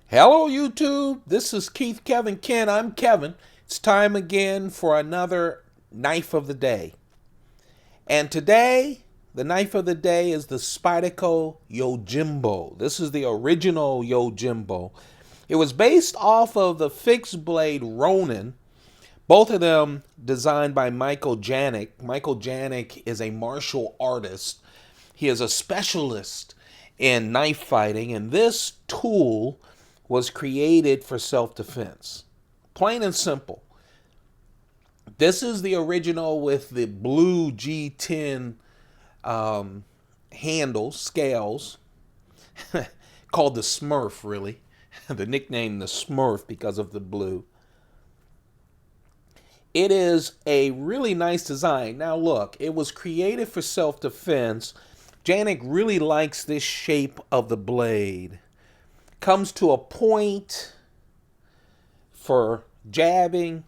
Hello, YouTube. This is Keith Kevin Ken. I'm Kevin. It's time again for another knife of the day. And today, the knife of the day is the Spyderco Yojimbo. This is the original Yojimbo. It was based off of the fixed blade Ronin, both of them designed by Michael Janik. Michael Janik is a martial artist. He is a specialist in knife fighting, and this tool was created for self-defense. Plain and simple. This is the original with the blue G10 handles, scales, called the Smurf, really. The nickname the Smurf because of the blue. It is a really nice design. Now look, it was created for self-defense. Janik really likes this shape of the blade. Comes to a point for jabbing,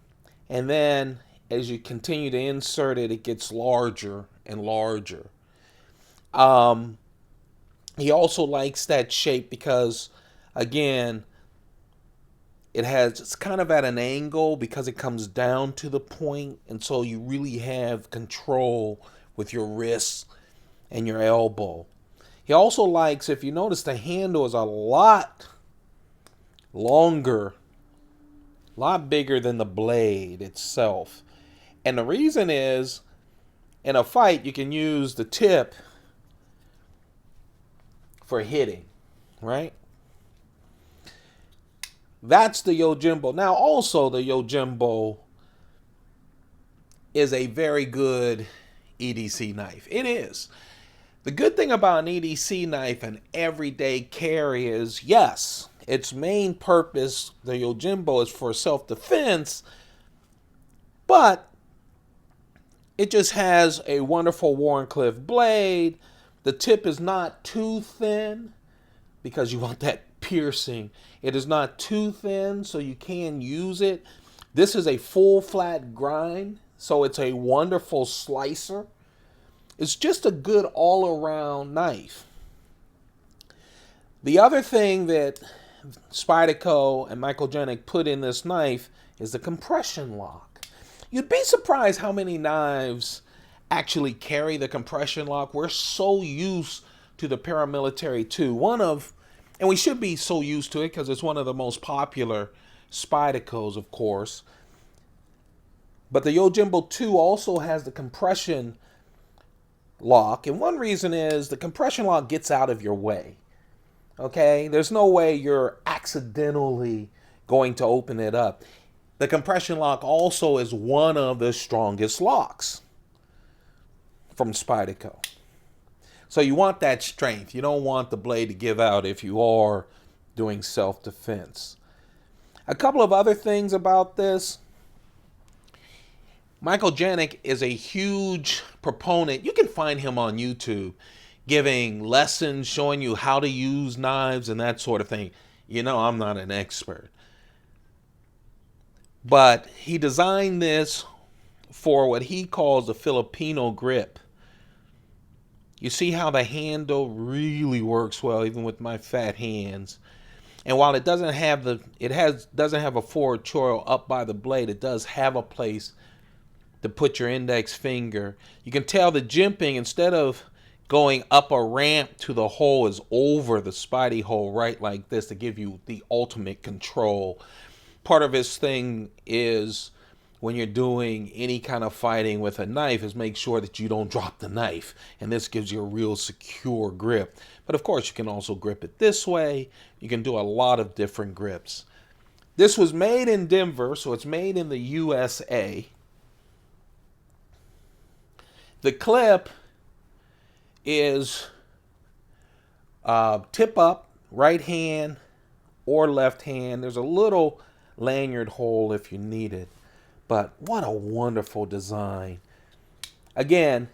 and then as you continue to insert it, it gets larger and larger. He also likes that shape because, again, it's kind of at an angle because it comes down to the point, and so you really have control with your wrists and your elbow. He also likes, if you notice, the handle is a lot longer, a lot bigger than the blade itself. And the reason is, in a fight, you can use the tip for hitting, right? That's the Yojimbo. Now, also, the Yojimbo is a very good EDC knife. It is. The good thing about an EDC knife and everyday carry is, yes, its main purpose, the Yojimbo, is for self-defense, but it just has a wonderful Wharncliffe blade. The tip is not too thin because you want that piercing. It is not too thin, so you can use it. This is a full flat grind, so it's a wonderful slicer. It's just a good all-around knife. The other thing that Spyderco and Michael Janik put in this knife is the compression lock. You'd be surprised how many knives actually carry the compression lock. We're so used to the paramilitary 2. And we should be so used to it because it's one of the most popular Spydercos, of course. But the Yojimbo 2 also has the compression lock, and one reason is the compression lock gets out of your way. Okay, there's no way you're accidentally going to open it up. The compression lock also is one of the strongest locks from Spyderco. So you want that strength. You don't want the blade to give out if you are doing self-defense. A couple of other things about this. Michael Janik is a huge proponent. You can find him on YouTube giving lessons, showing you how to use knives and that sort of thing. You know, I'm not an expert. But he designed this for what he calls the Filipino grip. You see how the handle really works well, even with my fat hands. And while it doesn't have doesn't have a forward choil up by the blade, it does have a place to put your index finger. You can tell the jimping, instead of going up a ramp to the hole, is over the Spidey hole right like this to give you the ultimate control. Part of his thing is when you're doing any kind of fighting with a knife is make sure that you don't drop the knife. And this gives you a real secure grip. But of course you can also grip it this way. You can do a lot of different grips. This was made in Denver, so it's made in the USA. The clip is tip up, right hand or left hand. There's a little lanyard hole if you need it. But what a wonderful design. Again,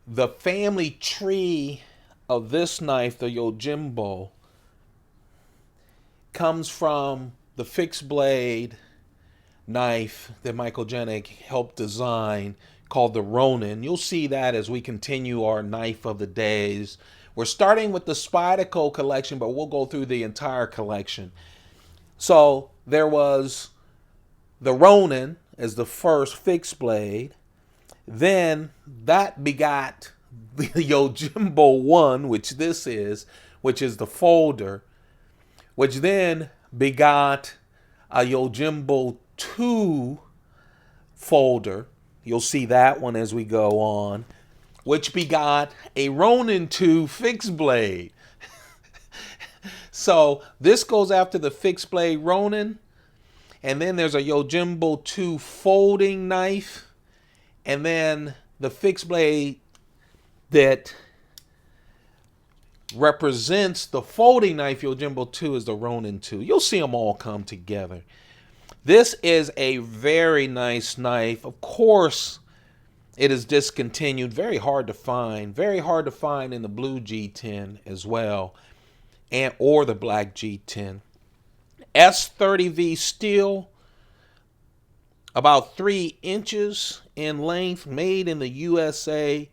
the family tree of this knife, the Yojimbo, comes from the fixed blade knife that Michael Janik helped design called the Ronin. You'll see that as we continue our knife of the days. We're starting with the Spyderco collection, but we'll go through the entire collection. So there was the Ronin as the first fixed blade. Then that begot the Yojimbo 1, which this is, which is the folder, which then begot a Yojimbo 2 folder. You'll see that one as we go on, which begot a Ronin 2 fixed blade. So this goes after the fixed blade Ronin, and then there's a Yojimbo 2 folding knife, and then the fixed blade that represents the folding knife Yojimbo 2 is the Ronin 2. You'll see them all come together. This is a very nice knife. Of course, it is discontinued. Very hard to find. Very hard to find in the blue G10 as well, or the black G10. S30V steel, about 3 inches in length, made in the USA.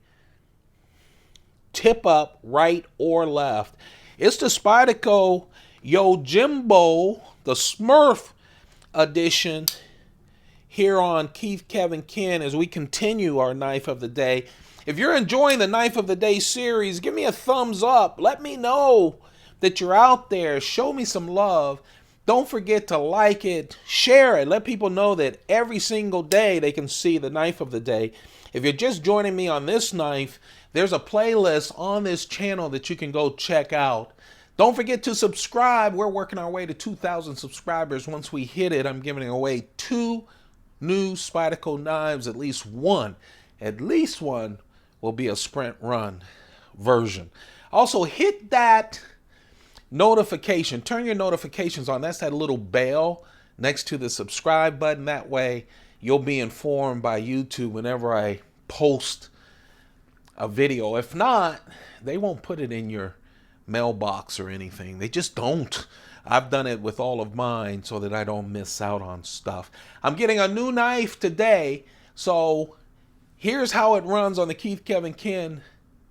Tip up, right or left. It's the Spyderco Yojimbo, the Smurf edition, here on Keith Kevin Ken as we continue our Knife of the Day. If you're enjoying the Knife of the Day series, give me a thumbs up. Let me know that you're out there. Show me some love. Don't forget to like it, share it. Let people know that every single day they can see the Knife of the Day. If you're just joining me on this knife, there's a playlist on this channel that you can go check out. Don't forget to subscribe. We're working our way to 2,000 subscribers. Once we hit it, I'm giving away 2 new Spyderco knives. At least one will be a sprint run version. Also, hit that notification. Turn your notifications on. That's that little bell next to the subscribe button. That way, you'll be informed by YouTube whenever I post a video. If not, they won't put it in your mailbox or anything. They just don't. I've done it with all of mine so that I don't miss out on stuff. I'm getting a new knife today, so here's how it runs on the Keith Kevin Ken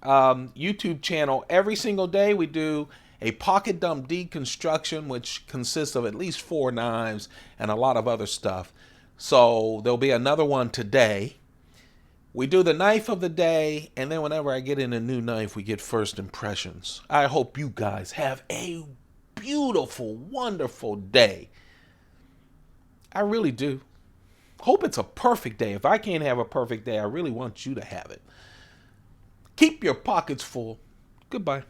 YouTube channel. Every single day we do a pocket dump deconstruction, which consists of at least 4 knives and a lot of other stuff. So there'll be another one today. We do the Knife of the Day, and then whenever I get in a new knife, we get first impressions. I hope you guys have a beautiful, wonderful day. I really do. Hope it's a perfect day. If I can't have a perfect day, I really want you to have it. Keep your pockets full. Goodbye.